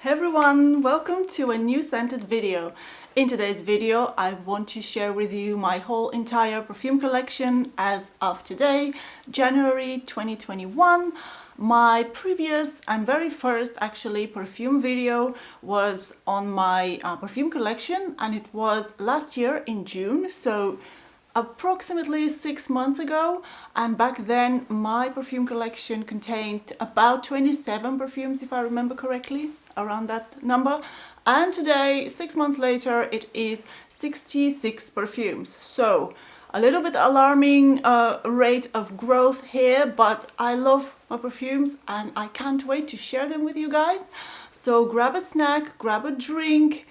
Hey everyone, welcome to a new scented video. In today's video, I want to share with you my whole entire perfume collection as of today, January 2021. My previous and very first actually perfume video was on my perfume collection, and it was last year in June, so approximately 6 months ago. And back then my perfume collection contained about 27 perfumes, if I remember correctly, around that number. And today, 6 months later, it is 66 perfumes. So a little bit alarming rate of growth here, but I love my perfumes and I can't wait to share them with you guys. So grab a snack, grab a drink.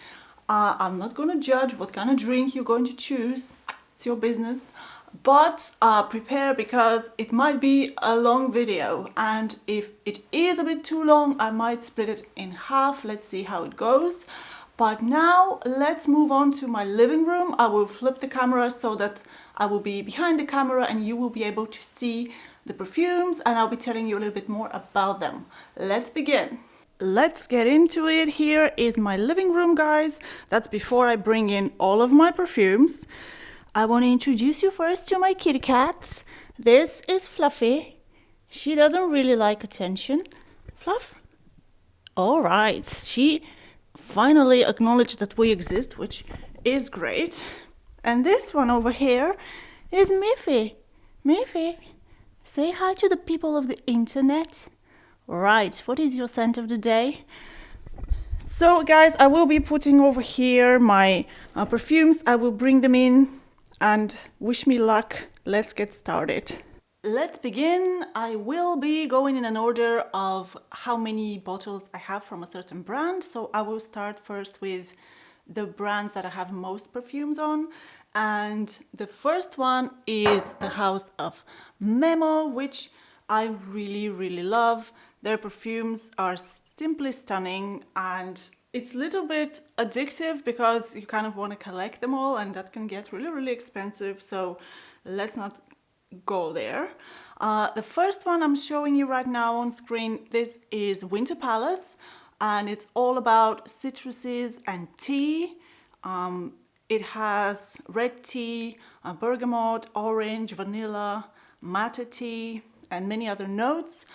I'm not gonna judge what kind of drink you're going to choose. It's your business, but prepare, because it might be a long video, and if it is a bit too long, I might split it in half. Let's see how it goes. But now let's move on to my living room. I will flip the camera so that I will be behind the camera and you will be able to see the perfumes, and I'll be telling you a little bit more about them. Let's begin. Let's get into it. Here is my living room, guys. That's before I bring in all of my perfumes. I want to introduce you first to my kitty cats. This is Fluffy. She doesn't really like attention. Fluff? All right. She finally acknowledged that we exist, which is great. And this one over here is Miffy. Miffy, say hi to the people of the internet. Right. What is your scent of the day? So, guys, I will be putting over here my perfumes. I will bring them in. And wish me luck. Let's get started. Let's begin. I will be going in an order of how many bottles I have from a certain brand. So I will start first with the brands that I have most perfumes on. And the first one is the house of Memo, which I really love. Their perfumes are simply stunning, and it's a little bit addictive because you kind of want to collect them all, and that can get really expensive, so let's not go there. The first one I'm showing you right now on screen, this is Winter Palace, and it's all about citruses and tea. It has red tea, bergamot, orange, vanilla, mate tea, and many other notes.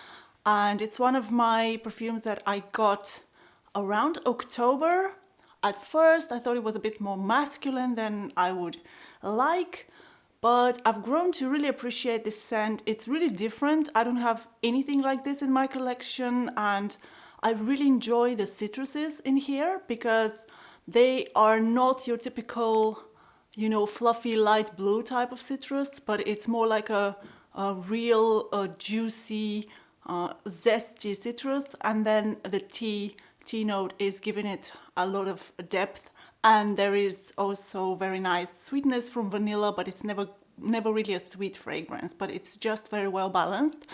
And it's one of my perfumes that I got around October. At first, I thought it was a bit more masculine than I would like, but I've grown to really appreciate this scent. It's really different. I don't have anything like this in my collection, and I really enjoy the citruses in here because they are not your typical, you know, fluffy light blue type of citrus, but it's more like a real juicy, zesty citrus, and then the tea note is giving it a lot of depth, and there is also very nice sweetness from vanilla, but it's never really a sweet fragrance, but it's just very well balanced,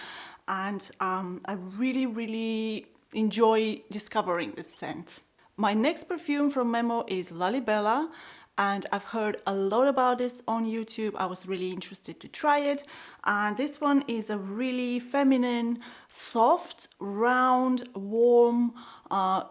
and I really enjoy discovering this scent. My next perfume from Memo is Lalibela, and I've heard a lot about this on YouTube. I was really interested to try it. And this one is a really feminine, soft, round, warm,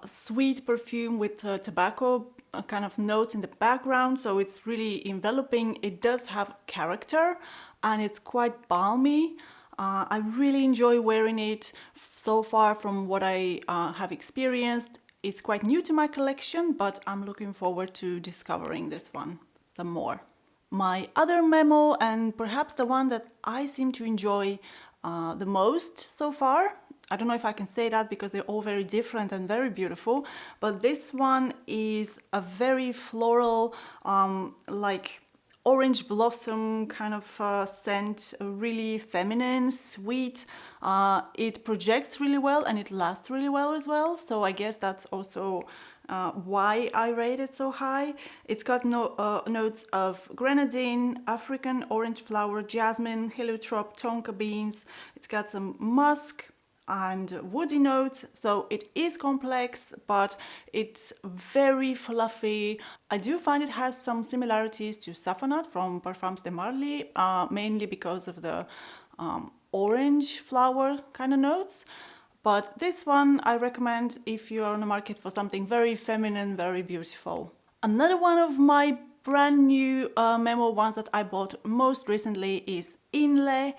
sweet perfume with tobacco kind of notes in the background. So it's really enveloping. It does have character and it's quite balmy. I really enjoy wearing it so far from what I have experienced. It's quite new to my collection, but I'm looking forward to discovering this one some more. My other Memo, and perhaps the one that I seem to enjoy the most so far, I don't know if I can say that because they're all very different and very beautiful, but this one is a very floral, like orange blossom kind of scent, really feminine, sweet. It projects really well and it lasts really well as well. So I guess that's also why I rate it so high. It's got notes of grenadine, African orange flower, jasmine, heliotrope, tonka beans. It's got some musk and woody notes, so it is complex, but it's very fluffy. I do find it has some similarities to Safonat from Parfums de Marly, mainly because of the orange flower kind of notes, but this one I recommend if you are on the market for something very feminine, very beautiful. Another one of my brand new Memo ones that I bought most recently is Inle,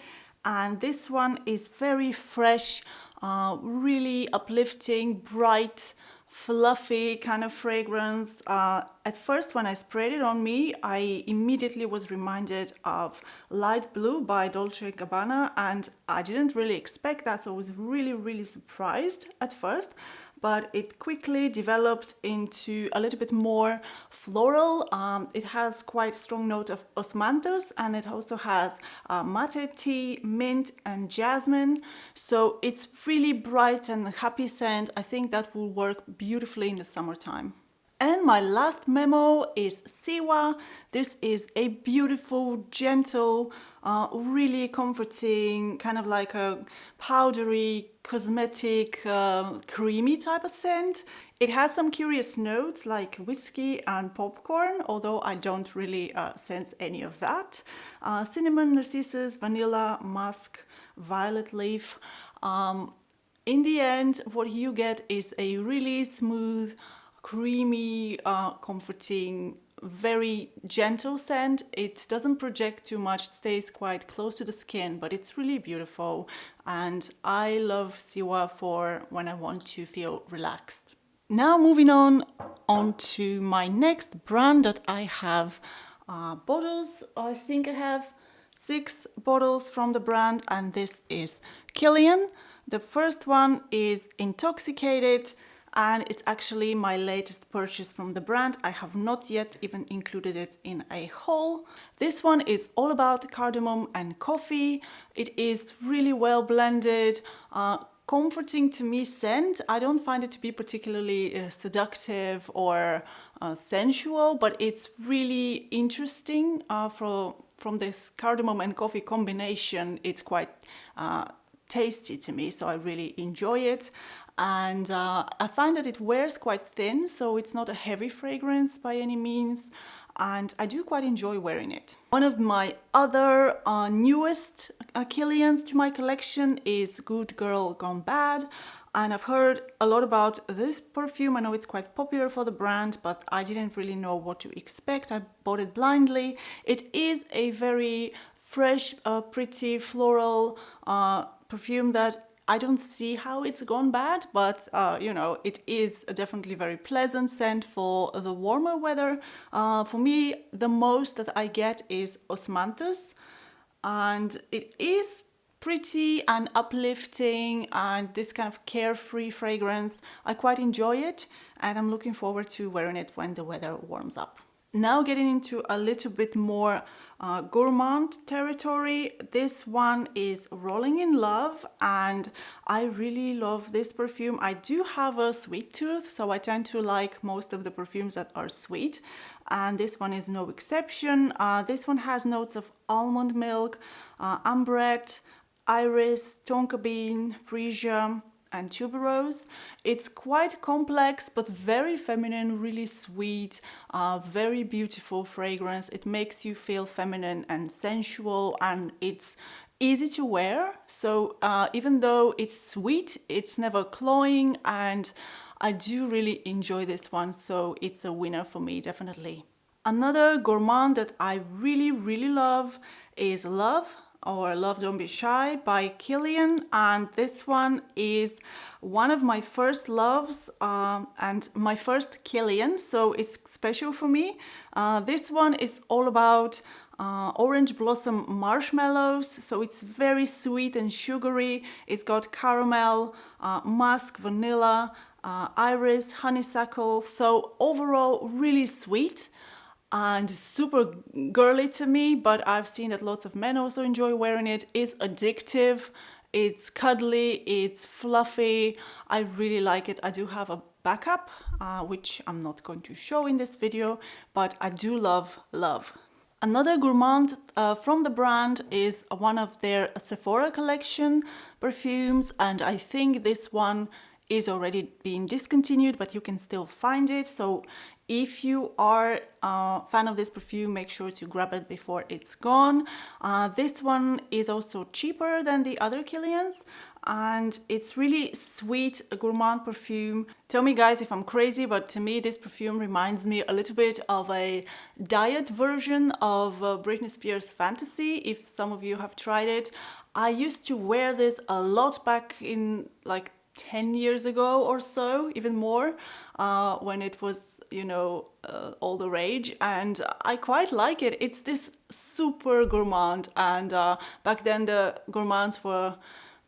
and this one is very fresh, really uplifting, bright, fluffy kind of fragrance. At first when I sprayed it on me, I immediately was reminded of Light Blue by Dolce & Gabbana, and I didn't really expect that, so I was really surprised at first. But it quickly developed into a little bit more floral. It has quite a strong note of osmanthus, and it also has mate tea, mint and jasmine. So it's really bright and happy scent. I think that will work beautifully in the summertime. And my last Memo is Siwa. This is a beautiful, gentle, really comforting, kind of like a powdery, cosmetic, creamy type of scent. It has some curious notes like whiskey and popcorn, although I don't really sense any of that. Cinnamon, narcissus, vanilla, musk, violet leaf. In the end, what you get is a really smooth, creamy, comforting, very gentle scent. It doesn't project too much, it stays quite close to the skin, but it's really beautiful. And I love Siwa for when I want to feel relaxed. Now moving on to my next brand that I have bottles. I think I have 6 bottles from the brand, and this is Kilian. The first one is Intoxicated, and it's actually my latest purchase from the brand. I have not yet even included it in a haul. This one is all about cardamom and coffee. It is really well blended, comforting to me scent. I don't find it to be particularly seductive or sensual, but it's really interesting from this cardamom and coffee combination. It's quite tasty to me, so I really enjoy it. And I find that it wears quite thin, so it's not a heavy fragrance by any means, and I do quite enjoy wearing it. One of my other newest Kilians to my collection is Good Girl Gone Bad, and I've heard a lot about this perfume. I know it's quite popular for the brand, but I didn't really know what to expect. I bought it blindly. It is a very fresh, pretty floral perfume that I don't see how it's gone bad, but you know, it is a definitely very pleasant scent for the warmer weather. For me, the most that I get is osmanthus, and it is pretty and uplifting, and this kind of carefree fragrance. I quite enjoy it, and I'm looking forward to wearing it when the weather warms up. Now getting into a little bit more gourmand territory, this one is Rolling in Love, and I really love this perfume. I do have a sweet tooth, so I tend to like most of the perfumes that are sweet, and this one is no exception. This one has notes of almond milk, ambrette, iris, tonka bean, freesia, and tuberose. It's quite complex but very feminine, really sweet, very beautiful fragrance. It makes you feel feminine and sensual, and it's easy to wear. So even though it's sweet, it's never cloying, and I do really enjoy this one, so it's a winner for me, definitely. Another gourmand that I really love is Love, or Love Don't Be Shy by Kilian, and this one is one of my first loves and my first Kilian, so it's special for me. This one is all about orange blossom marshmallows, so it's very sweet and sugary. It's got caramel, musk, vanilla, iris, honeysuckle, so overall really sweet and super girly to me, but I've seen that lots of men also enjoy wearing it. It's addictive, it's cuddly, it's fluffy. I really like it. I do have a backup, which I'm not going to show in this video, but I do love Love. Another gourmand from the brand is one of their Sephora collection perfumes, and I think this one is already being discontinued, but you can still find it. So If you are a fan of this perfume, make sure to grab it before it's gone. This one is also cheaper than the other Kilians, and it's really sweet, a gourmand perfume. Tell me guys if I'm crazy, but to me this perfume reminds me a little bit of a diet version of Britney Spears Fantasy, if some of you have tried it. I used to wear this a lot back in like 10 years ago or so, even more, when it was, you know, all the rage, and I quite like it. It's this super gourmand, and back then the gourmands were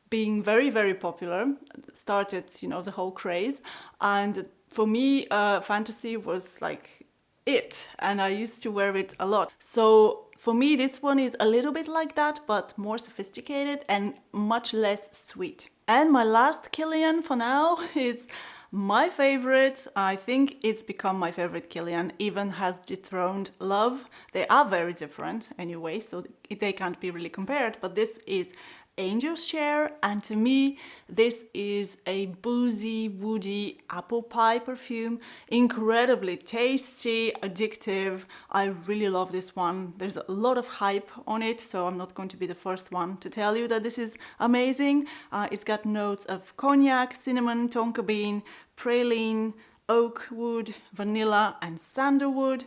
being very, very popular, started, you know, the whole craze. And for me, Fantasy was like it, and I used to wear it a lot. So for me, this one is a little bit like that, but more sophisticated and much less sweet. And my last Kilian for now is my favorite. I think it's become my favorite Kilian, even has dethroned Love. They are very different anyway, so they can't be really compared, but this is Angel's Share, and to me this is a boozy, woody apple pie perfume. Incredibly tasty, addictive. I really love this one. There's a lot of hype on it, so I'm not going to be the first one to tell you that this is amazing. It's got notes of cognac, cinnamon, tonka bean, praline, oak wood, vanilla and sandalwood.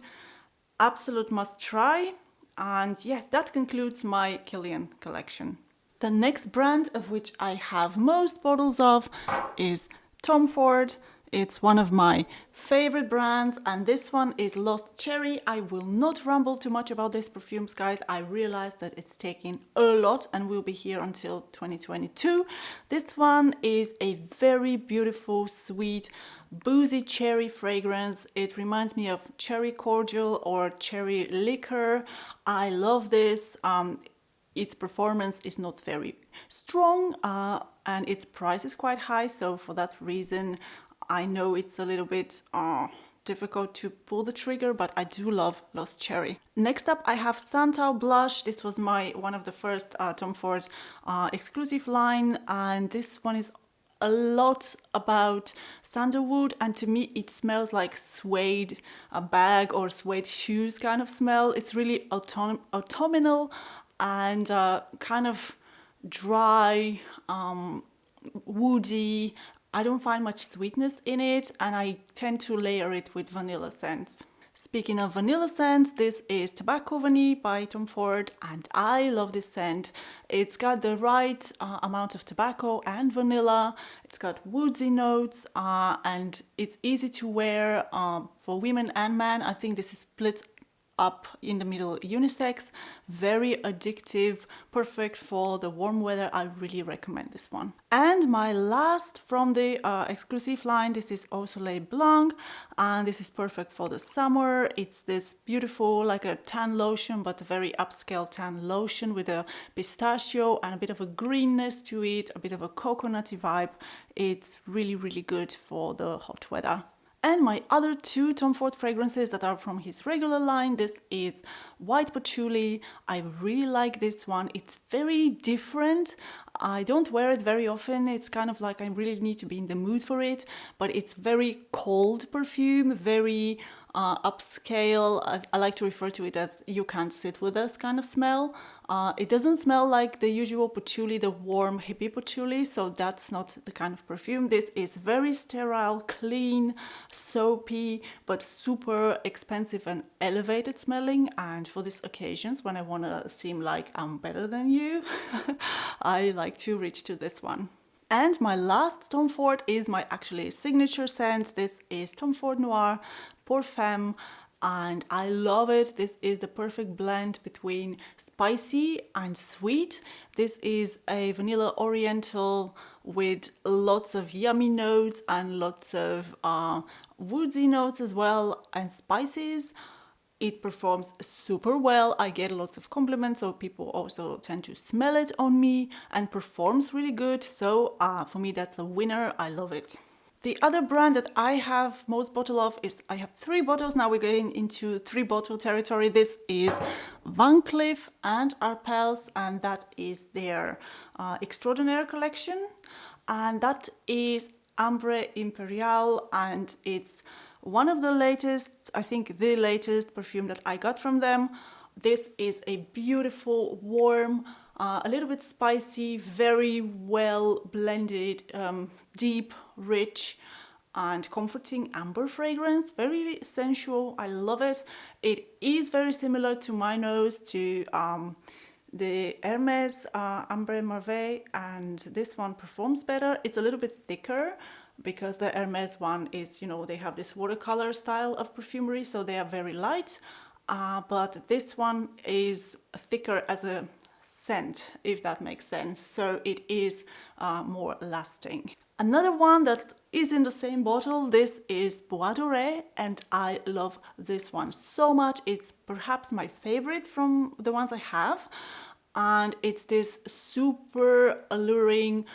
Absolute must try. And yeah, that concludes my Kilian collection. The next brand, of which I have most bottles of, is Tom Ford. It's one of my favorite brands, and this one is Lost Cherry. I will not ramble too much about these perfumes, guys. I realize that it's taking a lot and will be here until 2022. This one is a very beautiful, sweet, boozy cherry fragrance. It reminds me of cherry cordial or cherry liquor. I love this. Its performance is not very strong, and its price is quite high, so for that reason I know it's a little bit difficult to pull the trigger, but I do love Lost Cherry. Next up I have Santal Blush. This was one of the first Tom Ford exclusive line, and this one is a lot about sandalwood, and to me it smells like suede bag or suede shoes kind of smell. It's really autumnal and kind of dry, woody. I don't find much sweetness in it, and I tend to layer it with vanilla scents. Speaking of vanilla scents, this is Tobacco Vanille by Tom Ford, and I love this scent. It's got the right amount of tobacco and vanilla. It's got woodsy notes, and it's easy to wear for women and men. I think this is split up in the middle, unisex. Very addictive, perfect for the warm weather. I really recommend this one. And my last from the exclusive line, this is Eau Soleil Blanc, and this is perfect for the summer. It's this beautiful, like a tan lotion, but a very upscale tan lotion with a pistachio and a bit of a greenness to it, a bit of a coconutty vibe. It's really, really good for the hot weather. And my other two Tom Ford fragrances that are from his regular line, this is White Patchouli. I really like this one. It's very different. I don't wear it very often. It's kind of like I really need to be in the mood for it, but it's very cold perfume, very upscale. I like to refer to it as you can't sit with us kind of smell. It doesn't smell like the usual patchouli, the warm hippie patchouli, so that's not the kind of perfume. This is very sterile, clean, soapy, but super expensive and elevated smelling. And for these occasions, when I want to seem like I'm better than you, I like to reach to this one. And my last Tom Ford is my actually signature scent. This is Tom Ford Noir Perfume, and I love it. This is the perfect blend between spicy and sweet. This is a vanilla oriental with lots of yummy notes and lots of woodsy notes as well, and spices. It performs super well. I get lots of compliments, so people also tend to smell it on me, and performs really good. So for me, that's a winner. I love it. The other brand that I have most bottle of is, I have 3 bottles. Now we're getting into 3 bottle territory. This is Van Cleef and Arpels, and that is their Extraordinaire collection. And that is Ambre Imperial, and it's one of the latest, I think the latest perfume that I got from them. This is a beautiful, warm, a little bit spicy, very well blended, deep, rich and comforting amber fragrance. Very sensual. I love it. It is very similar to my nose to the Hermes Ambre Merveille, and this one performs better. It's a little bit thicker because the Hermes one is, you know, they have this watercolor style of perfumery, so they are very light. But this one is thicker as a scent, if that makes sense. So it is more lasting. Another one that is in the same bottle, this is Bois Doré, and I love this one so much. It's perhaps my favorite from the ones I have. And it's this super alluring,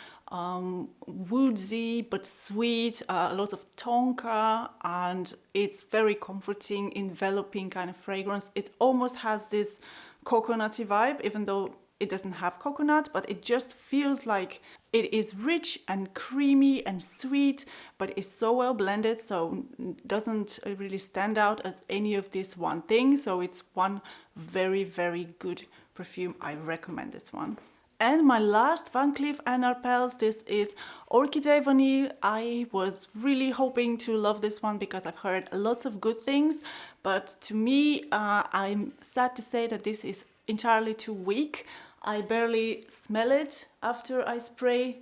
woodsy but sweet, lots of tonka, and it's very comforting, enveloping kind of fragrance. It almost has this coconutty vibe, even though it doesn't have coconut, but it just feels like it is rich and creamy and sweet, but it's so well blended, so it doesn't really stand out as any of this one thing. So it's one very, very good perfume. I recommend this one. And my last Van Cleef Arpels, this is Orchidee Vanille. I was really hoping to love this one because I've heard lots of good things, but to me, I'm sad to say that this is entirely too weak. I barely smell it after I spray,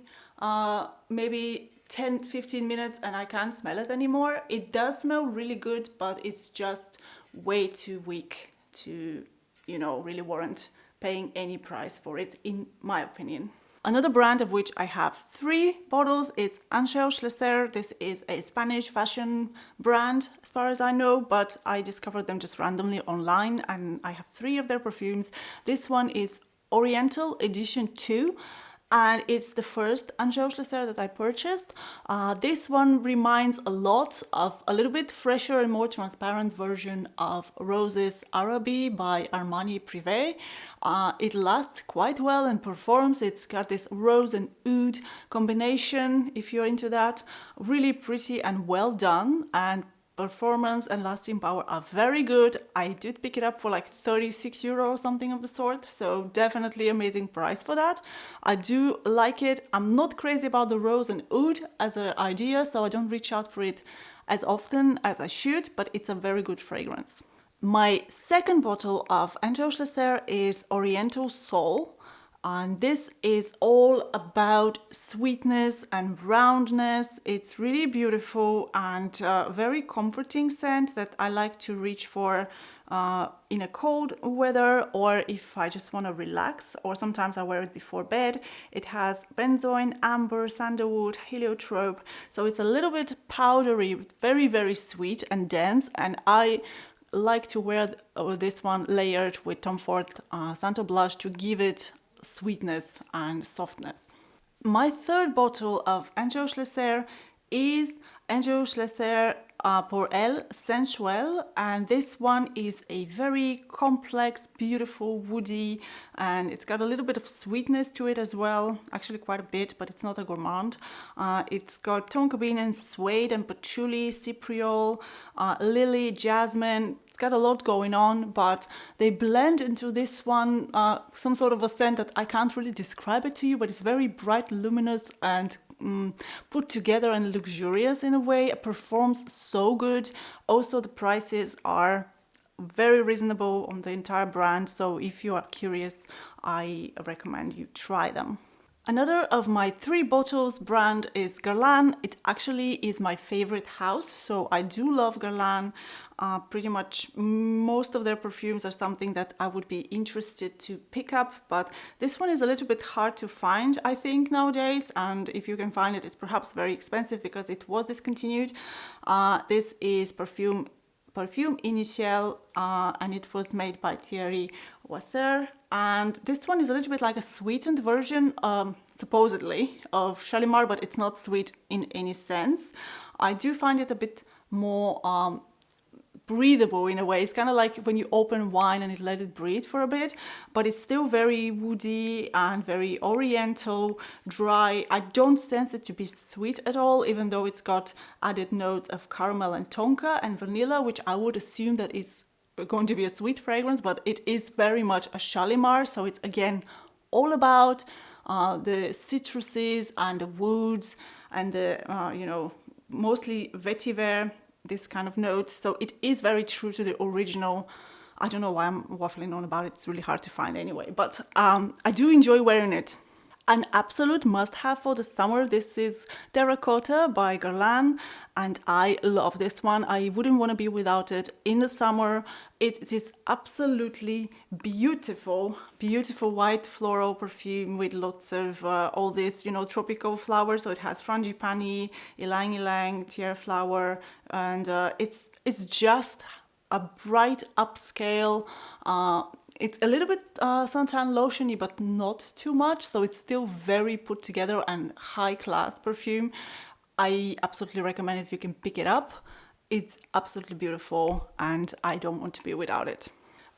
maybe 10-15 minutes, and I can't smell it anymore. It does smell really good, but it's just way too weak to, you know, really warrant paying any price for it, in my opinion. Another brand of which I have 3 bottles, it's Schlesser. This is a Spanish fashion brand as far as I know, but I discovered them just randomly online, and I have 3 of their perfumes. This one is Oriental Edition 2, and it's the first Schlesser that I purchased. This one reminds a lot of a little bit fresher and more transparent version of Rose's Araby by Armani Privé. It lasts quite well and performs. It's got this rose and oud combination, if you're into that. Really pretty and well done, and performance and lasting power are very good. I did pick it up for like 36 euro or something of the sort, so definitely amazing price for that. I do like it. I'm not crazy about the rose and oud as an idea, so I don't reach out for it as often as I should, but it's a very good fragrance. My second bottle of Schlesser is Oriental Soul. And this is all about sweetness and roundness. It's really beautiful and very comforting scent that I like to reach for in a cold weather, or if I just want to relax, or sometimes I wear it before bed. It has benzoin, amber, sandalwood, heliotrope, so it's a little bit powdery, very, very sweet and dense, and I like to wear this one layered with Tom Ford Santo Blush to give it sweetness and softness. My third bottle of Schlesser is Schlesser Pour Elle Sensuelle, and this one is a very complex, beautiful, woody, and it's got a little bit of sweetness to it as well, actually quite a bit, but it's not a gourmand. It's got tonka bean and suede and patchouli, cypriol, lily, jasmine. Got a lot going on, but they blend into this one some sort of a scent that I can't really describe it to you, but it's very bright, luminous, and put together and luxurious in a way. It performs so good. Also, the prices are very reasonable on the entire brand, so if you are curious, I recommend you try them. Another of my 3 bottles brand is Guerlain. It actually is my favorite house, so I do love Guerlain. Pretty much most of their perfumes are something that I would be interested to pick up, but this one is a little bit hard to find, I think, nowadays, and if you can find it, it's perhaps very expensive because it was discontinued. This is Perfume Initial, and it was made by Thierry Wasser. And this one is a little bit like a sweetened version, supposedly, of Shalimar, but it's not sweet in any sense. I do find it a bit more breathable in a way. It's kind of like when you open wine and it let it breathe for a bit, but it's still very woody and very oriental, dry. I don't sense it to be sweet at all, even though it's got added notes of caramel and tonka and vanilla, which I would assume that it's going to be a sweet fragrance, but it is very much a Shalimar. So it's again all about the citruses and the woods and the, you know, mostly vetiver, this kind of notes. So it is very true to the original. I don't know why I'm waffling on about it. It's really hard to find anyway, but I do enjoy wearing it. An absolute must-have for the summer. This is Terracotta by Guerlain, and I love this one. I wouldn't want to be without it in the summer. It is absolutely beautiful, beautiful white floral perfume with lots of all this, you know, tropical flowers. So it has frangipani, ylang ylang, tiare flower, and it's just a bright upscale. It's a little bit suntan lotiony, but not too much. So it's still very put together and high class perfume. I absolutely recommend it if you can pick it up. It's absolutely beautiful and I don't want to be without it.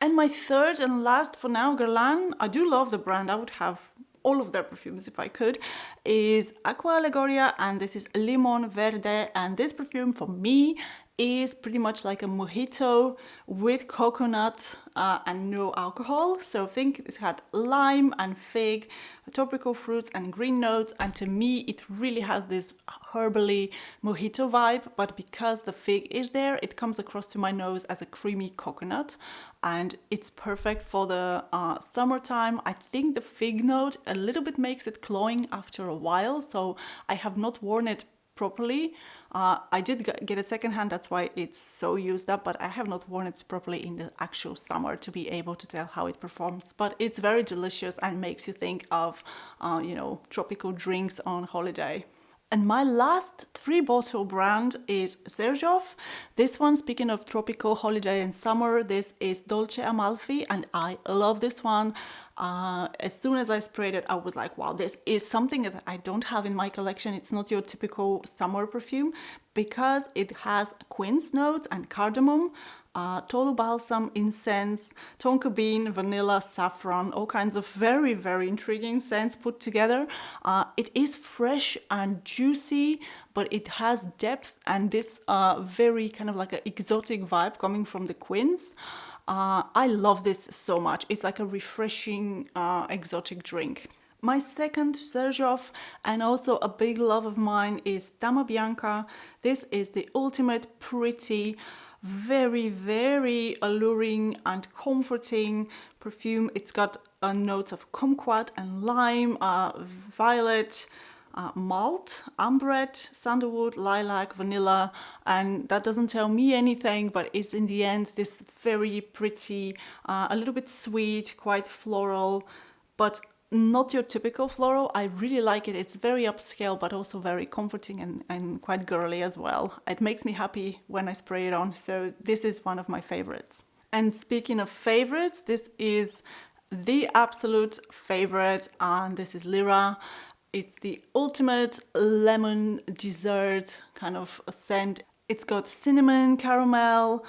And my third and last for now, Guerlain, I do love the brand. I would have all of their perfumes if I could, is Aqua Allegoria, and this is Limon Verde. And this perfume for me is pretty much like a mojito with coconut and no alcohol. So think it's had lime and fig, tropical fruits and green notes, and to me it really has this herbally mojito vibe, but because the fig is there, it comes across to my nose as a creamy coconut, and it's perfect for the summertime. I think the fig note a little bit makes it cloying after a while, so I have not worn it properly. I did get it secondhand, that's why it's so used up, but I have not worn it properly in the actual summer to be able to tell how it performs. But it's very delicious and makes you think of, you know, tropical drinks on holiday. And my last 3-bottle brand is Xerjoff. This one, speaking of tropical holiday and summer, this is Dolce Amalfi, and I love this one. As soon as I sprayed it, I was like, wow, this is something that I don't have in my collection. It's not your typical summer perfume because it has quince notes and cardamom, tolu balsam, incense, tonka bean, vanilla, saffron, all kinds of very, very intriguing scents put together. It is fresh and juicy, but it has depth and this very kind of like an exotic vibe coming from the quince. I love this so much. It's like a refreshing exotic drink. My second Xerjoff and also a big love of mine is Dama Bianca. This is the ultimate pretty, very, very alluring and comforting perfume. It's got notes of kumquat and lime, violet, malt, ambrette, sandalwood, lilac, vanilla, and that doesn't tell me anything, but it's in the end this very pretty, a little bit sweet, quite floral, but not your typical floral. I really like it. It's very upscale, but also very comforting and quite girly as well. It makes me happy when I spray it on, so this is one of my favorites. And speaking of favorites, this is the absolute favorite, and this is Lyra. It's the ultimate lemon dessert kind of scent. It's got cinnamon, caramel,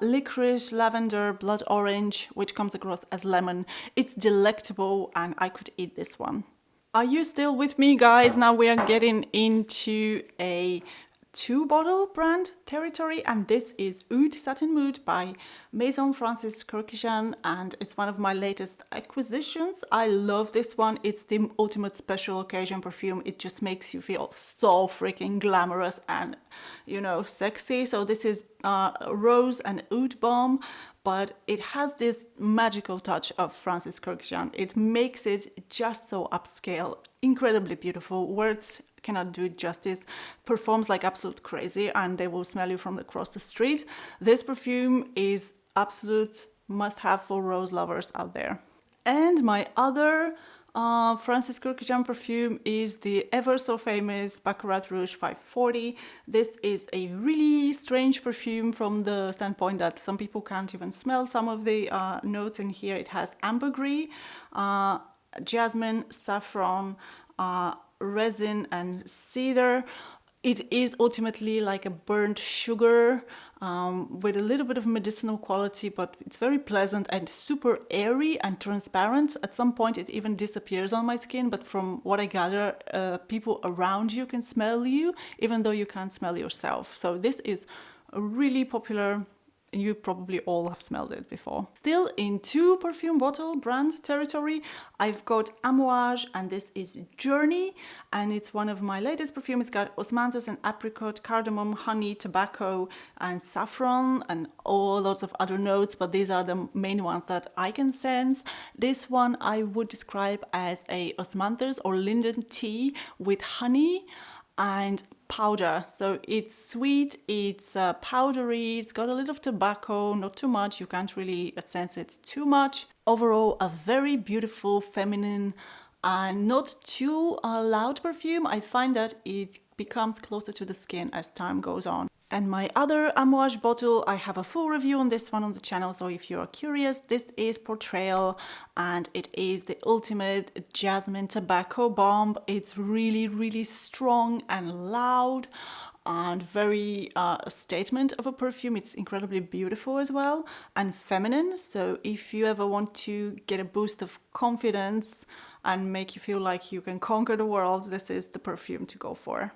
licorice, lavender, blood orange, which comes across as lemon. It's delectable and I could eat this one. Are you still with me, guys? Now we are getting into a 2-bottle brand territory, and this is Oud Satin Mood by Maison Francis Kurkdjian, and it's one of my latest acquisitions. I love this one. It's the ultimate special occasion perfume. It just makes you feel so freaking glamorous and, you know, sexy. So this is rose and oud balm, but it has this magical touch of Francis Kurkdjian. It makes it just so upscale, incredibly beautiful. Words cannot do it justice. Performs like absolute crazy and they will smell you from across the street. This perfume is absolute must-have for rose lovers out there. And my other Francis Kurkdjian perfume is the ever so famous Baccarat Rouge 540. This is a really strange perfume from the standpoint that some people can't even smell some of the notes in here. It has ambergris, jasmine, saffron, resin and cedar. It is ultimately like a burnt sugar with a little bit of medicinal quality, but it's very pleasant and super airy and transparent. At some point it even disappears on my skin, but from what I gather, people around you can smell you, even though you can't smell yourself. So this is a really popular. You probably all have smelled it before. Still in 2 perfume bottle brand territory, I've got Amouage, and this is Journey, and it's one of my latest perfume. It's got osmanthus and apricot, cardamom, honey, tobacco and saffron and all lots of other notes, but these are the main ones that I can sense. This one I would describe as a osmanthus or linden tea with honey and powder. So it's sweet, it's powdery, it's got a little of tobacco, not too much, you can't really sense it too much. Overall, a very beautiful, feminine and not too loud perfume. I find that it becomes closer to the skin as time goes on. And my other Amouage bottle, I have a full review on this one on the channel, so if you're curious, this is Portrayal, and it is the ultimate jasmine tobacco bomb. It's really, really strong and loud and very a statement of a perfume. It's incredibly beautiful as well and feminine. So if you ever want to get a boost of confidence and make you feel like you can conquer the world, this is the perfume to go for.